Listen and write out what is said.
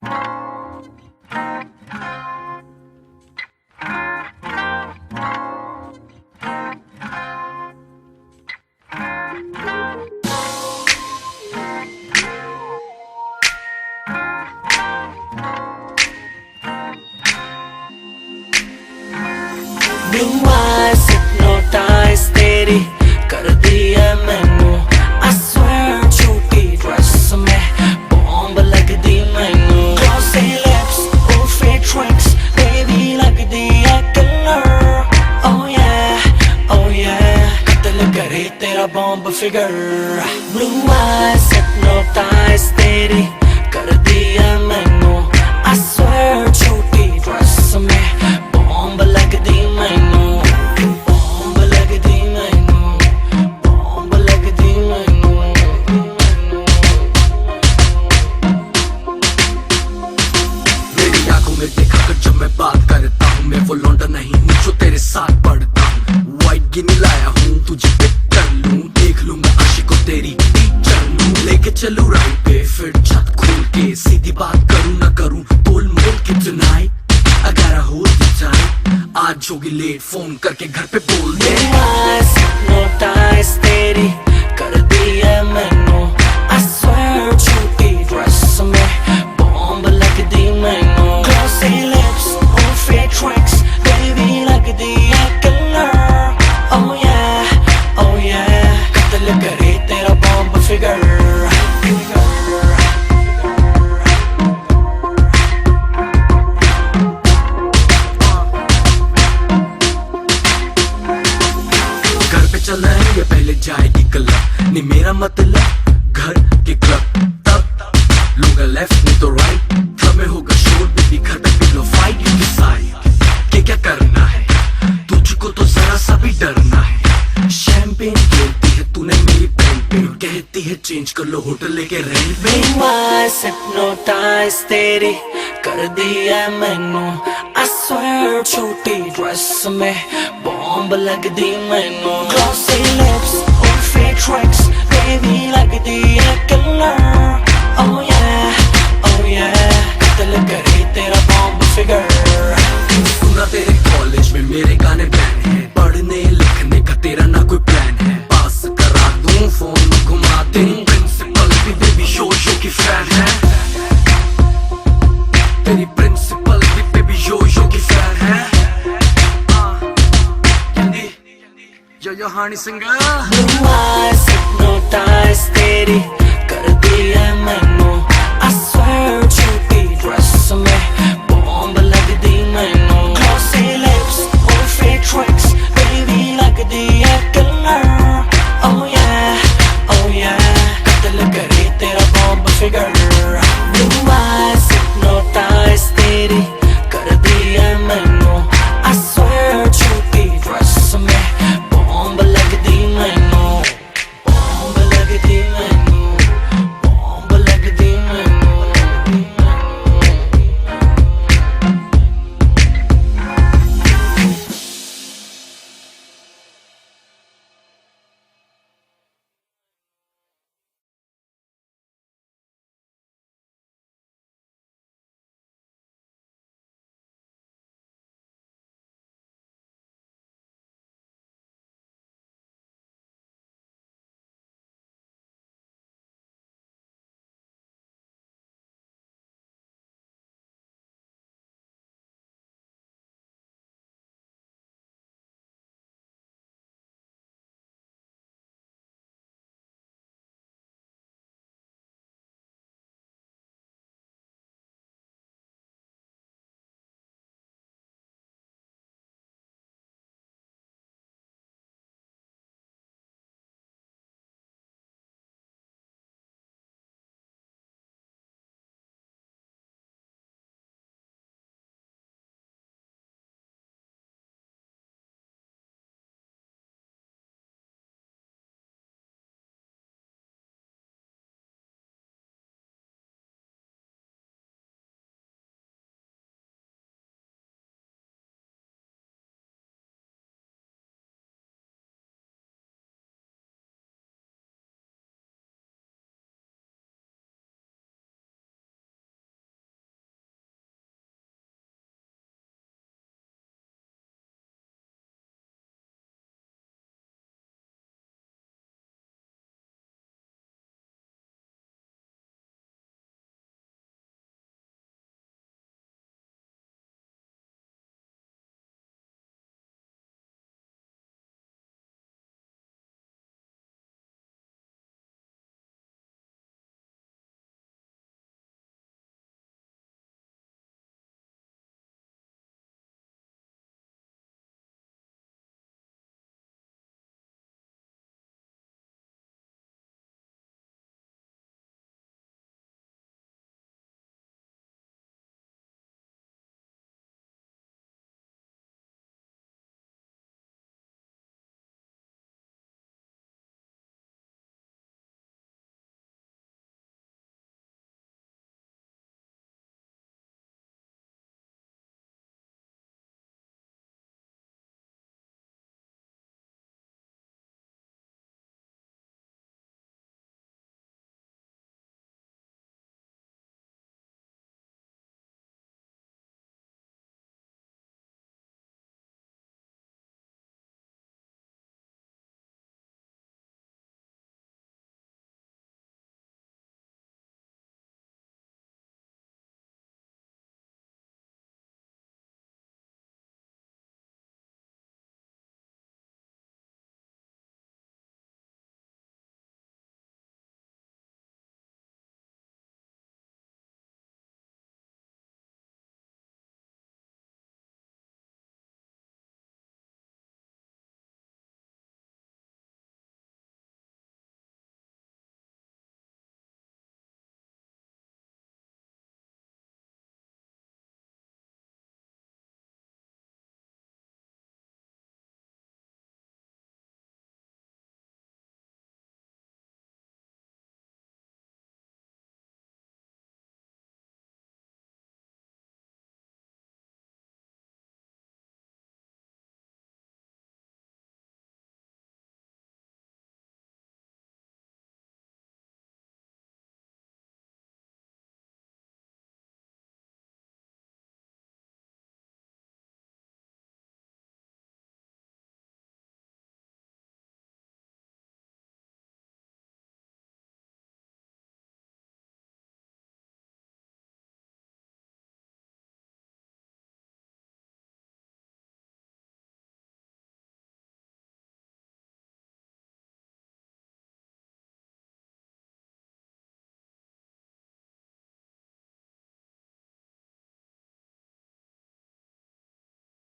Blue eyes hypnotize तेरी कर दी है मैनू I swear झूठी ड्रेस में बॉम्ब लग दी मैनू Glossy lips और fake tricks baby लग दी है killer Oh yeah कत्ल करे तेरा bomb figure Blue eyes hypnotize तेरी कर दी है मैनू I swear झूठी ड्रेस में बॉम्ब लग दी मैनू बॉम्ब लग दी मैनू बॉम्ब लग दी मैनू मेरी आंखों में देखा कर जब मैं बात करता हूँ मैं वो लौंडा नहीं हूँ जो तेरे साथ पढ़ता हूँ वाइट गिनी लाया हूँ तुझे पिक कर लूँ देख लूंगा आशिकों तेरी टीचर लूँ लेके चलूँ राइट पे फिर छत खोल के सीधी बात करूँ ना करूँ तोल मोल के tonight I gotta hold you tight आज होगी लेट फोन करके घर पे बोल दे Eyes hypnotize तेरी कर दी है मैनू I swear झूठी ड्रेस में बॉम्ब लग दी मैनू Glossy lips और fake tricks baby लग दी है killer Oh yeah कत्ल करे तेरा बॉम्ब फिगर चलना है या पहले जाएगी क्लब नहीं मेरा मतलब घर के क्लब तब लूंगा लेफ्ट नहीं तो राइट तब में होगा शोर बेबी घर पे पिलो फाइट यू डिसाइड कि क्या करना है तुझको तो जरा सा भी डरना है शैंपेन खेलती है तूने मेरी पेन पे और कहती है चेंज कर लो होटल लेके रेंट पे Eyes hypnotize तेरी कर दी है मैनू I swear छोटी ड्रेस में बॉम्ब लग दी मैनू Glossy lips और fake tricks baby लग दी है killer Oh yeah कत्ल करे तेरा बॉम्ब फिगर सुना तेरे कॉलेज में मेरे गाने बैन है पढ़ने लिखने का तेरा ना कोई प्लान है पास करा दूं फोन घुमा दे प्रिंसिपल भी बेबी शो की फैन है तेरी प्रिंसिपल भी बेबी शो की फैन है yo honey singer Blue eyes hypnotize तेरी